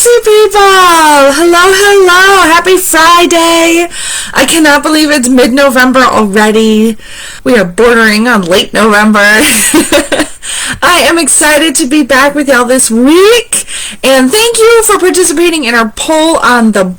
Foxy people! Hello, hello! Happy Friday! I cannot believe it's mid-November already. We are bordering on late November. I am excited to be back with y'all this week, and thank you for participating in our poll on the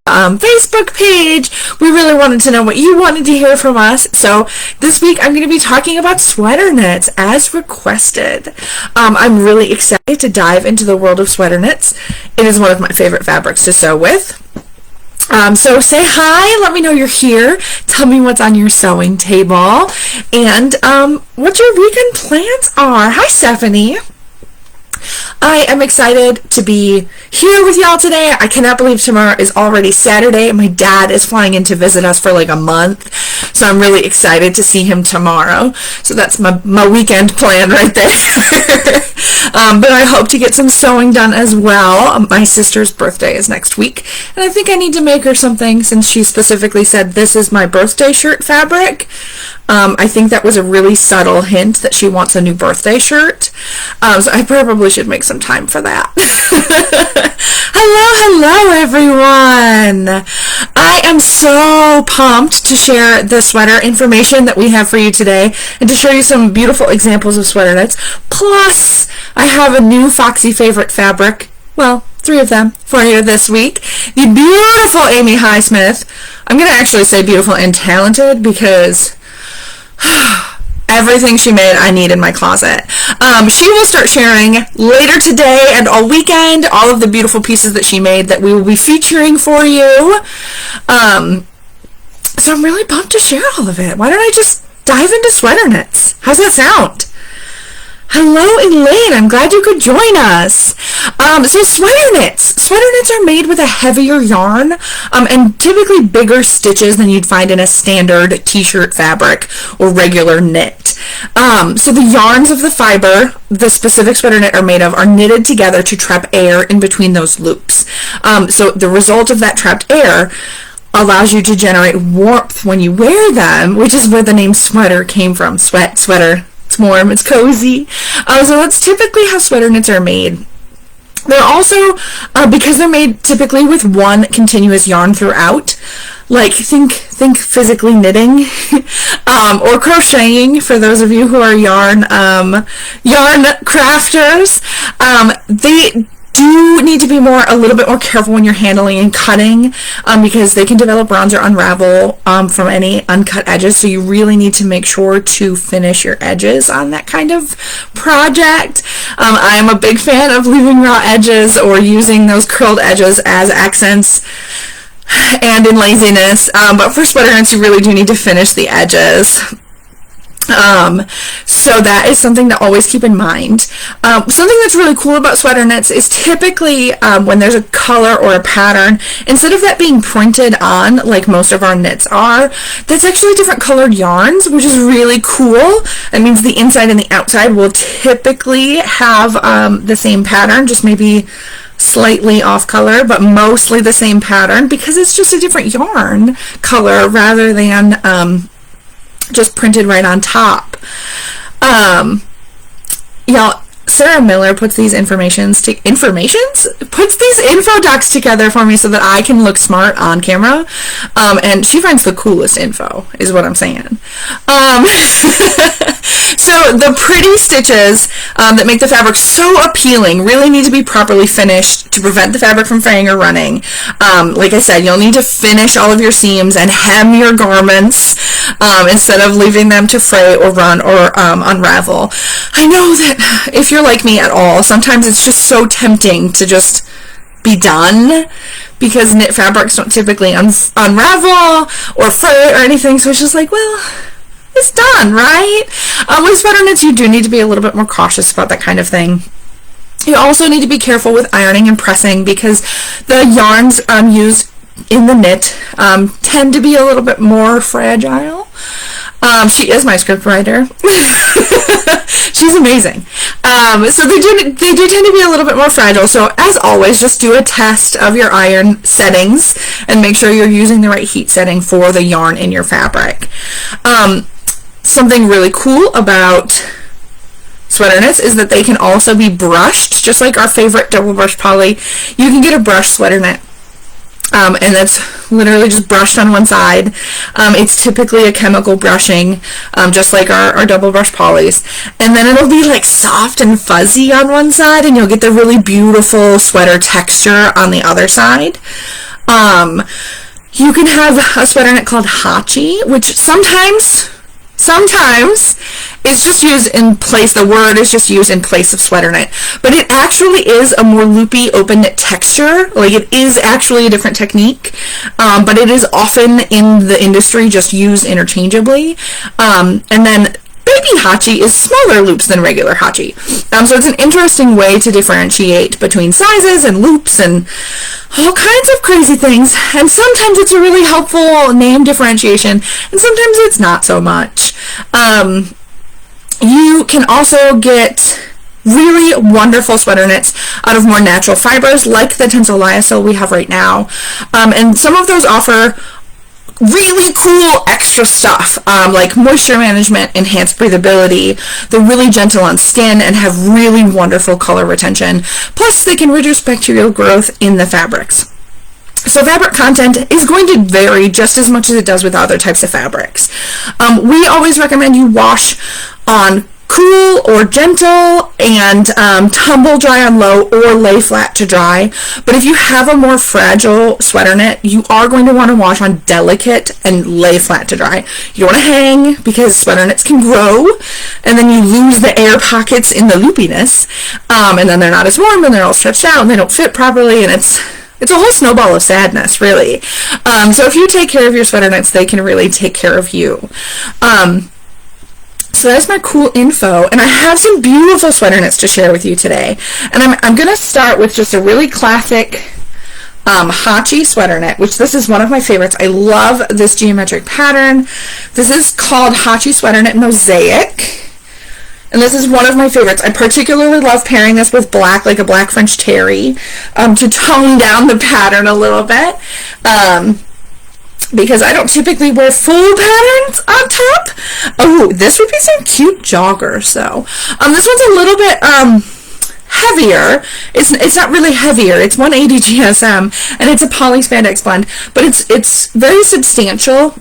Facebook page. We really wanted to know what you wanted to hear from us, so this week I'm going to be talking about sweater knits as requested. I'm really excited to dive into the world of sweater knits. It is one of my favorite fabrics to sew with. So say hi, let me know you're here, tell me what's on your sewing table, and what your weekend plans are. Hi, Stephanie. I am excited to be here with y'all today. I cannot believe tomorrow is already Saturday. My dad is flying in to visit us for like a month, so I'm really excited to see him tomorrow. So that's my weekend plan right there. But I hope to get some sewing done as well. My sister's birthday is next week, and I think I need to make her something since she specifically said this is my birthday shirt fabric. I think that was a really subtle hint that she wants a new birthday shirt. So I probably should make some time for that. Hello everyone. I am so pumped to share the sweater information that we have for you today and to show you some beautiful examples of sweater knits. Plus, I have a new Foxy Favorite fabric. Well, 3 of them for you this week. The beautiful Amy Highsmith. I'm going to actually say beautiful and talented because everything she made I need in my closet. She will start sharing later today and all weekend all of the beautiful pieces that she made that we will be featuring for you. So I'm really pumped to share all of it. Why don't I just dive into sweater knits? How's that sound? Hello, Elaine. I'm glad you could join us. So sweater knits. Sweater knits are made with a heavier yarn and typically bigger stitches than you'd find in a standard t-shirt fabric or regular knit. So the yarns of the fiber the specific sweater knit are made of are knitted together to trap air in between those loops. So the result of that trapped air allows you to generate warmth when you wear them, which is where the name sweater came from. Sweater. It's warm, it's cozy. So that's typically how sweater knits are made. They're also, because they're made typically with one continuous yarn throughout, like think physically knitting, or crocheting for those of you who are yarn crafters. They do need to be a little bit more careful when you're handling and cutting, because they can develop runs or unravel from any uncut edges, so you really need to make sure to finish your edges on that kind of project. I'm a big fan of leaving raw edges or using those curled edges as accents and in laziness, but for sweater knits you really do need to finish the edges. So that is something to always keep in mind. Something that's really cool about sweater knits is typically when there's a color or a pattern, instead of that being printed on like most of our knits are, that's actually different colored yarns, which is really cool. That means the inside and the outside will typically have the same pattern, just maybe slightly off color, but mostly the same pattern because it's just a different yarn color rather than just printed right on top. Y'all, Sarah Miller puts these info docs together for me so that I can look smart on camera, and she finds the coolest info is what I'm saying. So the pretty stitches that make the fabric so appealing really need to be properly finished to prevent the fabric from fraying or running. Like I said, you'll need to finish all of your seams and hem your garments instead of leaving them to fray or run or unravel. I know that if you're like me at all, sometimes it's just so tempting to just be done because knit fabrics don't typically unravel or fray or anything, so it's just like, well, it's done, right? With sweater knits, you do need to be a little bit more cautious about that kind of thing. You also need to be careful with ironing and pressing because the yarns used in the knit tend to be a little bit more fragile. She is my script writer. She's amazing. So they do tend to be a little bit more fragile. So as always, just do a test of your iron settings and make sure you're using the right heat setting for the yarn in your fabric. Something really cool about sweater knits is that they can also be brushed, just like our favorite double brush poly. You can get a brush sweater knit. And that's literally just brushed on one side. It's typically a chemical brushing, just like our double brush polys. And then it'll be like soft and fuzzy on one side, and you'll get the really beautiful sweater texture on the other side. You can have a sweater knit called Hachi, which sometimes it's just used in place, the word is just used in place of sweater knit, but it actually is a more loopy open knit texture. Like, it is actually a different technique, but it is often in the industry just used interchangeably. And then baby Hachi is smaller loops than regular Hachi. So it's an interesting way to differentiate between sizes and loops and all kinds of crazy things. And sometimes it's a really helpful name differentiation, and sometimes it's not so much. You can also get really wonderful sweater knits out of more natural fibers, like the Tencel Lysol we have right now. And some of those offer really cool extra stuff, like moisture management, enhanced breathability. They're really gentle on skin and have really wonderful color retention. Plus, they can reduce bacterial growth in the fabrics. So fabric content is going to vary just as much as it does with other types of fabrics. We always recommend you wash on cool or gentle and tumble dry on low or lay flat to dry. But if you have a more fragile sweater knit, you are going to want to wash on delicate and lay flat to dry. You don't want to hang, because sweater knits can grow and then you lose the air pockets in the loopiness, and then they're not as warm and they're all stretched out and they don't fit properly, and it's a whole snowball of sadness, really. So if you take care of your sweater knits, they can really take care of you. So that's my cool info, and I have some beautiful sweater knits to share with you today. And I'm going to start with just a really classic Hachi sweater knit, which this is one of my favorites. I love this geometric pattern. This is called Hachi Sweater Knit Mosaic, and this is one of my favorites. I particularly love pairing this with black, like a black French terry, to tone down the pattern a little bit. Because I don't typically wear full patterns on top. Oh, this would be some cute joggers, though. This one's a little bit heavier. It's not really heavier. It's 180 GSM, and it's a poly spandex blend, but it's very substantial,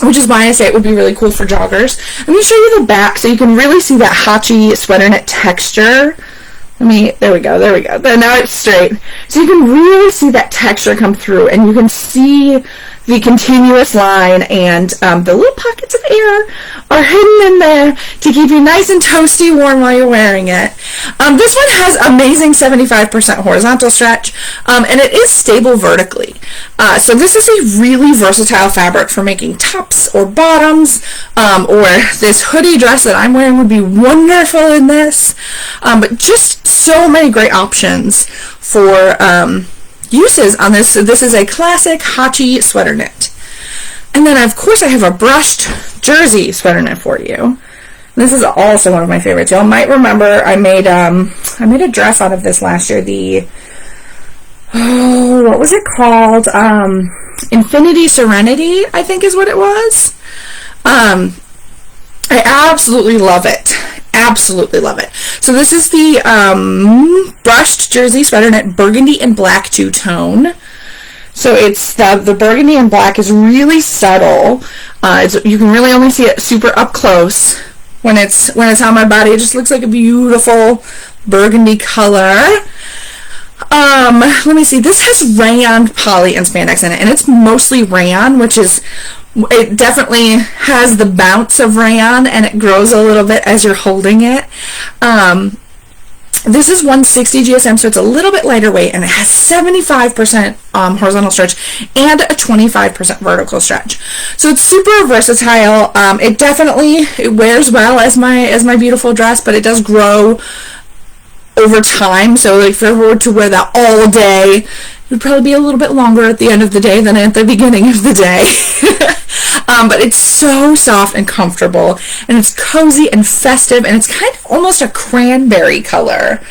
which is why I say it would be really cool for joggers. Let me show you the back so you can really see that Hachi sweater knit texture. There we go. Now it's straight. So you can really see that texture come through, and you can see the continuous line, and the little pockets of air are hidden in there to keep you nice and toasty warm while you're wearing it. This one has amazing 75% horizontal stretch, and it is stable vertically. So this is a really versatile fabric for making tops or bottoms, or this hoodie dress that I'm wearing would be wonderful in this. But just so many great options for uses on this. So this is a classic Hachi sweater knit. And then of course I have a brushed jersey sweater knit for you. This is also one of my favorites. Y'all might remember I made a dress out of this last year. What was it called? Infinity Serenity, I think is what it was. I absolutely love it. Absolutely love it. So this is the brushed jersey sweater knit burgundy and black two-tone. So it's the burgundy and black is really subtle. You can really only see it super up close when it's on my body. It just looks like a beautiful burgundy color. Let me see. This has rayon, poly, and spandex in it, and it's mostly rayon, which is, it definitely has the bounce of rayon, and it grows a little bit as you're holding it. This is 160 GSM, so it's a little bit lighter weight, and it has 75% horizontal stretch and a 25% vertical stretch. So it's super versatile. It wears well as my beautiful dress, but it does grow over time. So like if I were to wear that all day, it would probably be a little bit longer at the end of the day than at the beginning of the day. But it's so soft and comfortable, and it's cozy and festive, and it's kind of almost a cranberry color,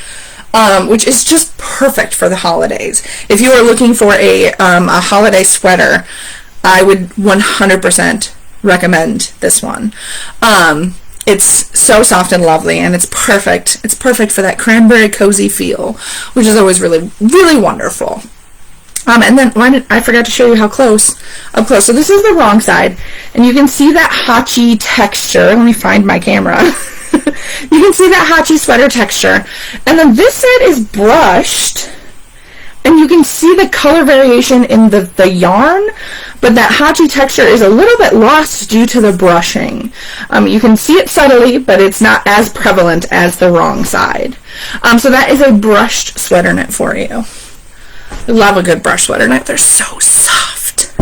which is just perfect for the holidays. If you are looking for a holiday sweater, I would 100% recommend this one. It's so soft and lovely, and it's perfect. It's perfect for that cranberry cozy feel, which is always really, really wonderful. And then I forgot to show you up close. So this is the wrong side, and you can see that Hachi texture. Let me find my camera. You can see that Hachi sweater texture, and then this side is brushed, and you can see the color variation in the yarn, but that Hachi texture is a little bit lost due to the brushing. You can see it subtly, but it's not as prevalent as the wrong side. So that is a brushed sweater knit for you. I love a good brush sweater knit. They're so soft.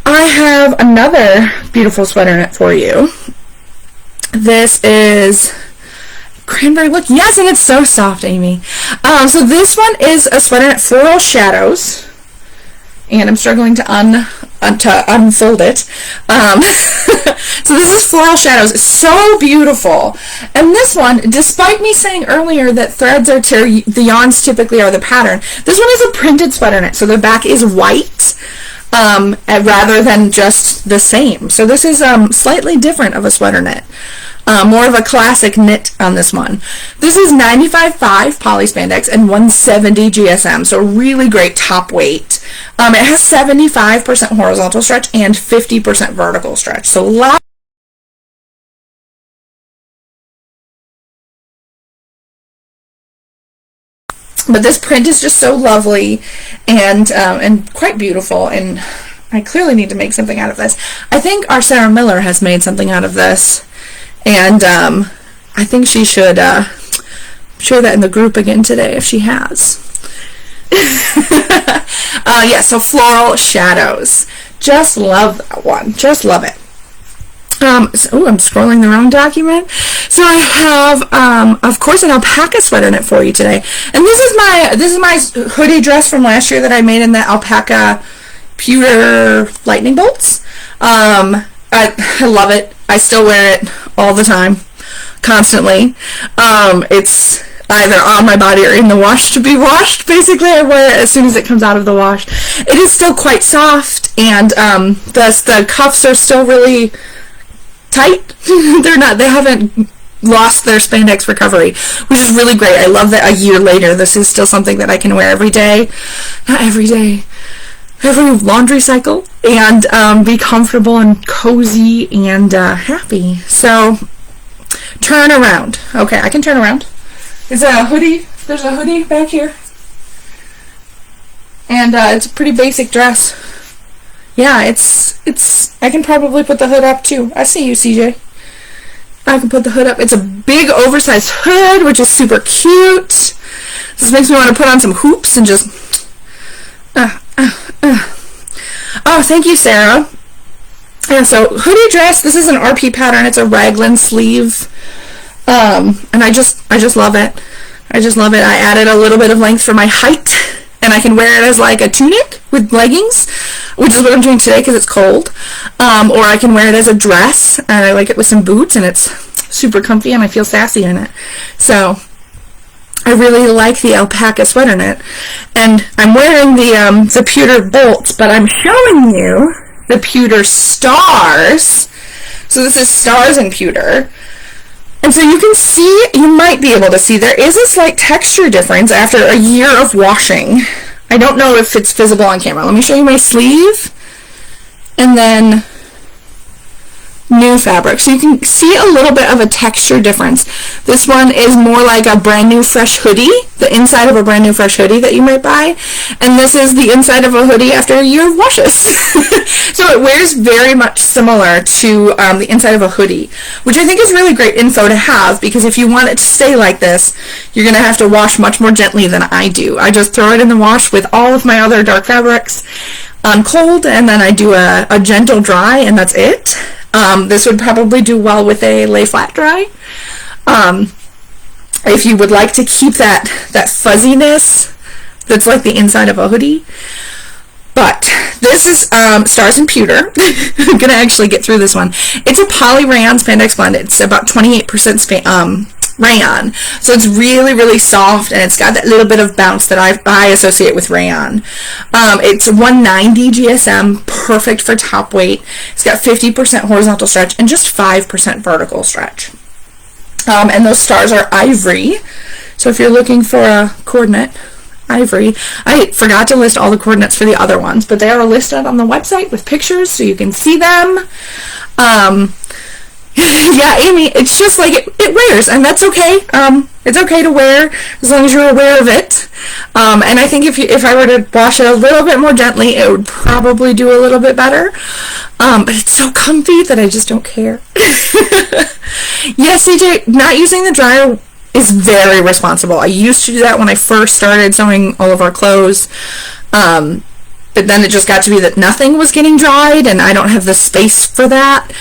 I have another beautiful sweater knit for you. This is cranberry look. Yes, and it's so soft, Amy. So this one is a sweater knit, Floral Shadows. And I'm struggling to unfold it. So this is Floral Shadows. It's so beautiful. And this one, despite me saying earlier that threads are the yarns typically are the pattern, this one is a printed sweater knit. So the back is white rather than just the same. So this is slightly different of a sweater knit. More of a classic knit on this one. This is 95.5 poly spandex and 170 GSM, so really great top weight. It has 75% horizontal stretch and 50% vertical stretch, so a lot. But this print is just so lovely and quite beautiful, and I clearly need to make something out of this. I think our Sarah Miller has made something out of this. And I think she should share that in the group again today if she has. Yeah, so Floral Shadows. Just love that one. Just love it. I'm scrolling the wrong document. So I have, of course, an alpaca sweater knit for you today. And this is my hoodie dress from last year that I made in the alpaca pewter lightning bolts. I love it. I still wear it all the time, constantly. It's either on my body or in the wash to be washed. Basically, I wear it as soon as it comes out of the wash. It is still quite soft, and the cuffs are still really tight. They haven't lost their spandex recovery, which is really great. I love that a year later, this is still something that I can wear every day. Not every day. Every laundry cycle, and be comfortable and cozy and happy. So turn around. Okay, I can turn around. There's a hoodie back here, and it's a pretty basic dress. Yeah, it's I can probably put the hood up too. I see you, CJ. I can put the hood up. It's a big oversized hood, which is super cute. This makes me want to put on some hoops and just Oh, thank you, Sarah. Yeah, so hoodie dress. This is an RP pattern. It's a raglan sleeve, and I just love it. I just love it. I added a little bit of length for my height, and I can wear it as like a tunic with leggings, which is what I'm doing today because it's cold. Or I can wear it as a dress, and I like it with some boots, and it's super comfy, and I feel sassy in it. So I really like the alpaca sweater knit, and I'm wearing the pewter bolts, but I'm showing you the pewter stars. So this is stars in pewter, and so you can see, you might be able to see, there is a slight texture difference after a year of washing. I don't know if it's visible on camera. Let me show you my sleeve, and then new fabric. So you can see a little bit of a texture difference. This one is more like a brand new fresh hoodie, the inside of a brand new fresh hoodie that you might buy, and this is the inside of a hoodie after a year of washes. So it wears very much similar to the inside of a hoodie, which I think is really great info to have, because if you want it to stay like this, you're going to have to wash much more gently than I do. I just throw it in the wash with all of my other dark fabrics on cold, and then I do a gentle dry, and that's it. This would probably do well with a lay flat dry. If you would like to keep that fuzziness that's like the inside of a hoodie. But this is Stars and Pewter. I'm going to actually get through this one. It's a poly rayon spandex blend. It's about 28% rayon. So it's really, really soft, and it's got that little bit of bounce that I associate with rayon. It's 190 GSM, perfect for top weight. It's got 50% horizontal stretch and just 5% vertical stretch. And those stars are ivory. So if you're looking for a coordinate, ivory. I forgot to list all the coordinates for the other ones, but they are listed on the website with pictures so you can see them. Yeah, Amy, it's just like it wears, and that's okay. It's okay to wear as long as you're aware of it. And I think if I were to wash it a little bit more gently, it would probably do a little bit better. But it's so comfy that I just don't care. Yes, CJ, not using the dryer is very responsible. I used to do that when I first started sewing all of our clothes. But then it just got to be that nothing was getting dried, and I don't have the space for that.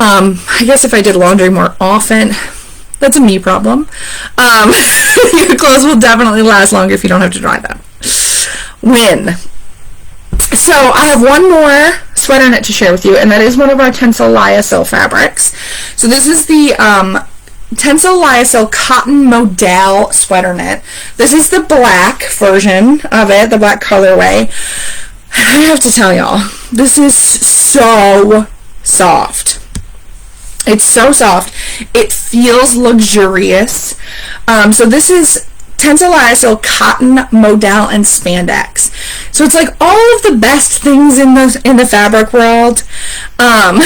I guess if I did laundry more often, that's a me problem. Your clothes will definitely last longer if you don't have to dry them. Win. So I have one more sweater knit to share with you, and that is one of our Tencel Lysol fabrics. So this is the Tencel Lysol cotton modal sweater knit. This is the black version of it, the black colorway. I have to tell y'all, this is so soft. It's so soft. It feels luxurious. So this is Tencel Lysol cotton modal and spandex. So it's like all of the best things in the fabric world. And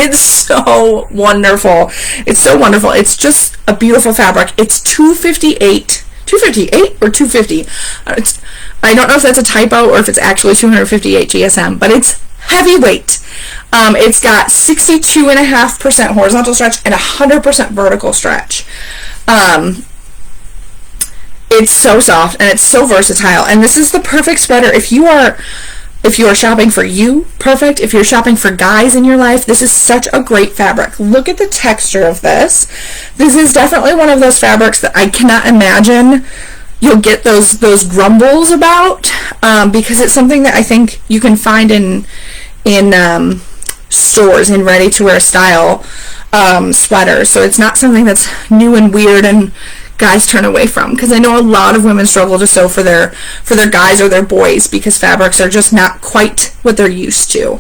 it's so wonderful. It's so wonderful. It's just a beautiful fabric. It's 258 or 250. I don't know if that's a typo or if it's actually 258 GSM, but it's heavyweight. It's got 62.5% horizontal stretch and 100% vertical stretch. It's so soft and it's so versatile, and this is the perfect sweater if you are shopping for you. Perfect if you're shopping for guys in your life. This is such a great fabric. Look at the texture of this. This is definitely one of those fabrics that I cannot imagine you'll get those grumbles about, because it's something that I think you can find in stores in ready-to-wear style sweaters. So it's not something that's new and weird and guys turn away from, because I know a lot of women struggle to sew for their guys or their boys because fabrics are just not quite what they're used to.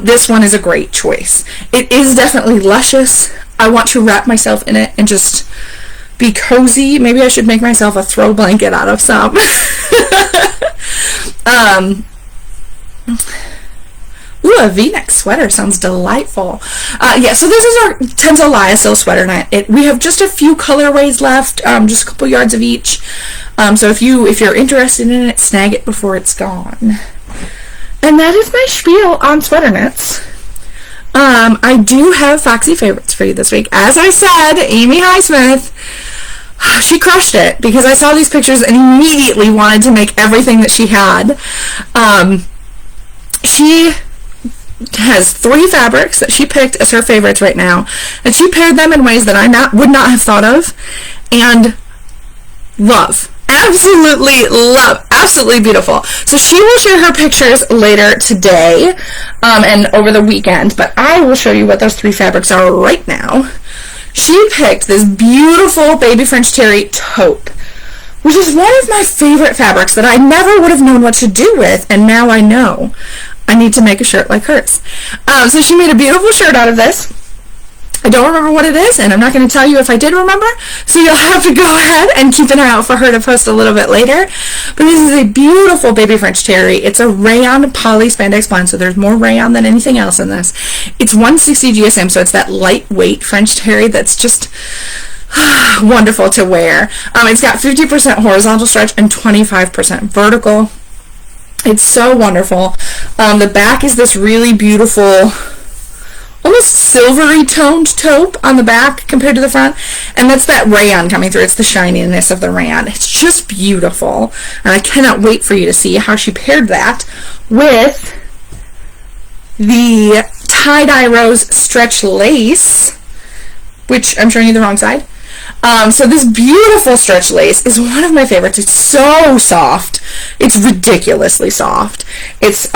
This one is a great choice. It is definitely luscious. I want to wrap myself in it and just be cozy. Maybe I should make myself a throw blanket out of some. Ooh, a V-neck sweater sounds delightful. Yeah, so this is our Tencel Lysol sweater knit. We have just a few colorways left, just a couple yards of each. So if you're interested in it, snag it before it's gone. And that is my spiel on sweater knits. I do have Foxy Favorites for you this week. As I said, Amy Highsmith, she crushed it because I saw these pictures and immediately wanted to make everything that she had. She has 3 fabrics that she picked as her favorites right now, and she paired them in ways that I would not have thought of, and love. Absolutely love. Absolutely beautiful. So she will share her pictures later today and over the weekend, but I will show you what those 3 fabrics are right now. She picked this beautiful baby French terry taupe, which is one of my favorite fabrics that I never would have known what to do with, and now I know. I need to make a shirt like hers. So she made a beautiful shirt out of this. I don't remember what it is, and I'm not going to tell you if I did remember, so you'll have to go ahead and keep an eye out for her to post a little bit later. But this is a beautiful baby French terry. It's a rayon poly spandex blend, so there's more rayon than anything else in this. It's 160 GSM, so it's that lightweight French terry that's just wonderful to wear. It's got 50% horizontal stretch and 25% vertical. It's so wonderful. The back is this really beautiful, almost silvery toned taupe on the back compared to the front, and that's that rayon coming through. It's the shininess of the rayon. It's just beautiful, and I cannot wait for you to see how she paired that with the tie-dye rose stretch lace, which I'm showing you the wrong side. So this beautiful stretch lace is one of my favorites. It's so soft. It's ridiculously soft. It's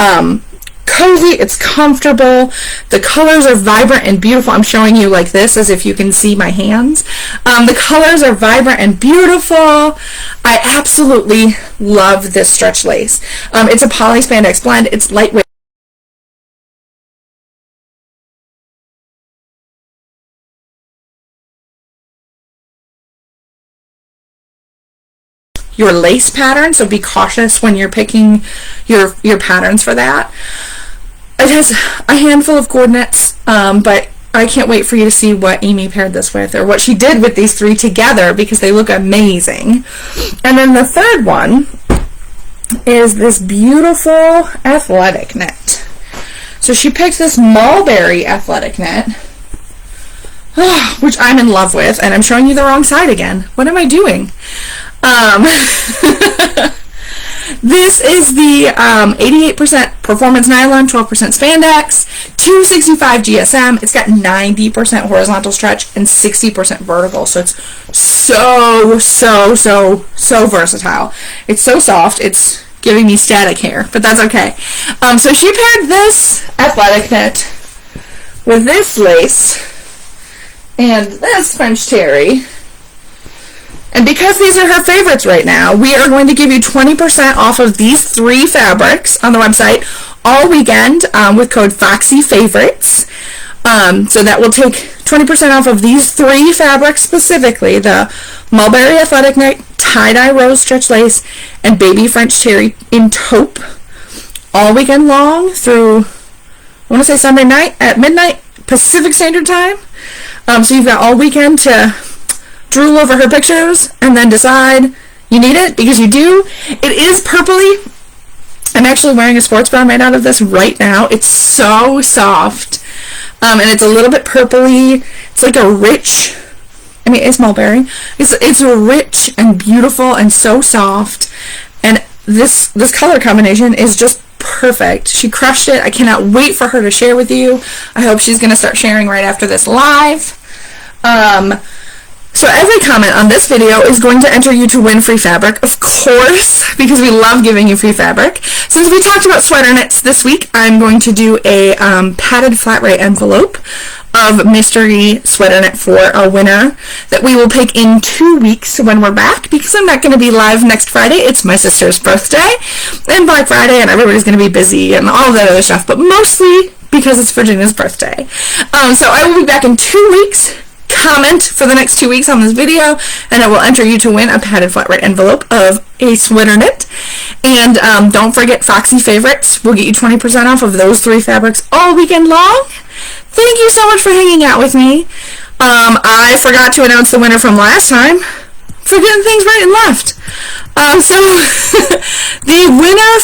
cozy. It's comfortable. The colors are vibrant and beautiful. I'm showing you like this as if you can see my hands. The colors are vibrant and beautiful. I absolutely love this stretch lace. It's a poly spandex blend. It's lightweight. your lace pattern, so be cautious when you're picking your patterns for that. It has a handful of coordinates, but I can't wait for you to see what Amy paired this with, or what she did with these three together, because they look amazing. And then the third one is this beautiful athletic knit. So she picked this mulberry athletic knit, which I'm in love with, and I'm showing you the wrong side again. What am I doing? This is the 88% performance nylon, 12% spandex, 265 GSM. It's got 90% horizontal stretch and 60% vertical, so it's so versatile. It's so soft, it's giving me static hair, but that's okay. So she paired this athletic knit with this lace and this French terry. And because these are her favorites right now, we are going to give you 20% off of these three fabrics on the website all weekend with code Foxy Favorites. So that will take 20% off of these three fabrics specifically: the mulberry athletic knit, tie-dye rose stretch lace, and baby French terry in taupe, all weekend long through, I want to say Sunday night at midnight Pacific Standard Time. So you've got all weekend to drool over her pictures and then decide you need it, because you do. It is purpley. I'm actually wearing a sports bra made out of this right now. It's so soft, and it's a little bit purpley. It's like a rich, I mean, it's mulberry. It's rich and beautiful and so soft, and this color combination is just perfect. She crushed it. I cannot wait for her to share with you. I hope she's going to start sharing right after this live. So every comment on this video is going to enter you to win free fabric, of course, because we love giving you free fabric. Since we talked about sweater knits this week, I'm going to do a padded flat rate envelope of mystery sweater knit for a winner that we will pick in 2 weeks when we're back, because I'm not going to be live next Friday. It's my sister's birthday and Black Friday, and everybody's going to be busy and all that other stuff, but mostly because it's Virginia's birthday. So I will be back in 2 weeks. Comment for the next 2 weeks on this video, and I will enter you to win a padded flat rate envelope of a sweater knit. And don't forget, Foxy Favorites will get you 20% off of those three fabrics all weekend long. Thank you so much for hanging out with me. I forgot to announce the winner from last time. Forgetting things right and left. So the winner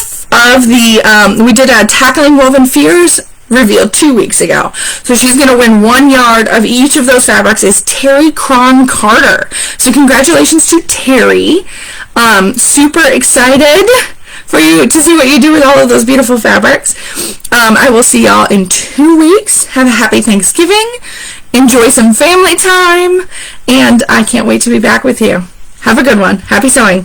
of the we did a Tackling Woven Fears revealed 2 weeks ago. So she's going to win 1 yard of each of those fabrics is Terry Cron Carter. So congratulations to Terry. Super excited for you to see what you do with all of those beautiful fabrics. I will see y'all in 2 weeks. Have a happy Thanksgiving. Enjoy some family time. And I can't wait to be back with you. Have a good one. Happy sewing.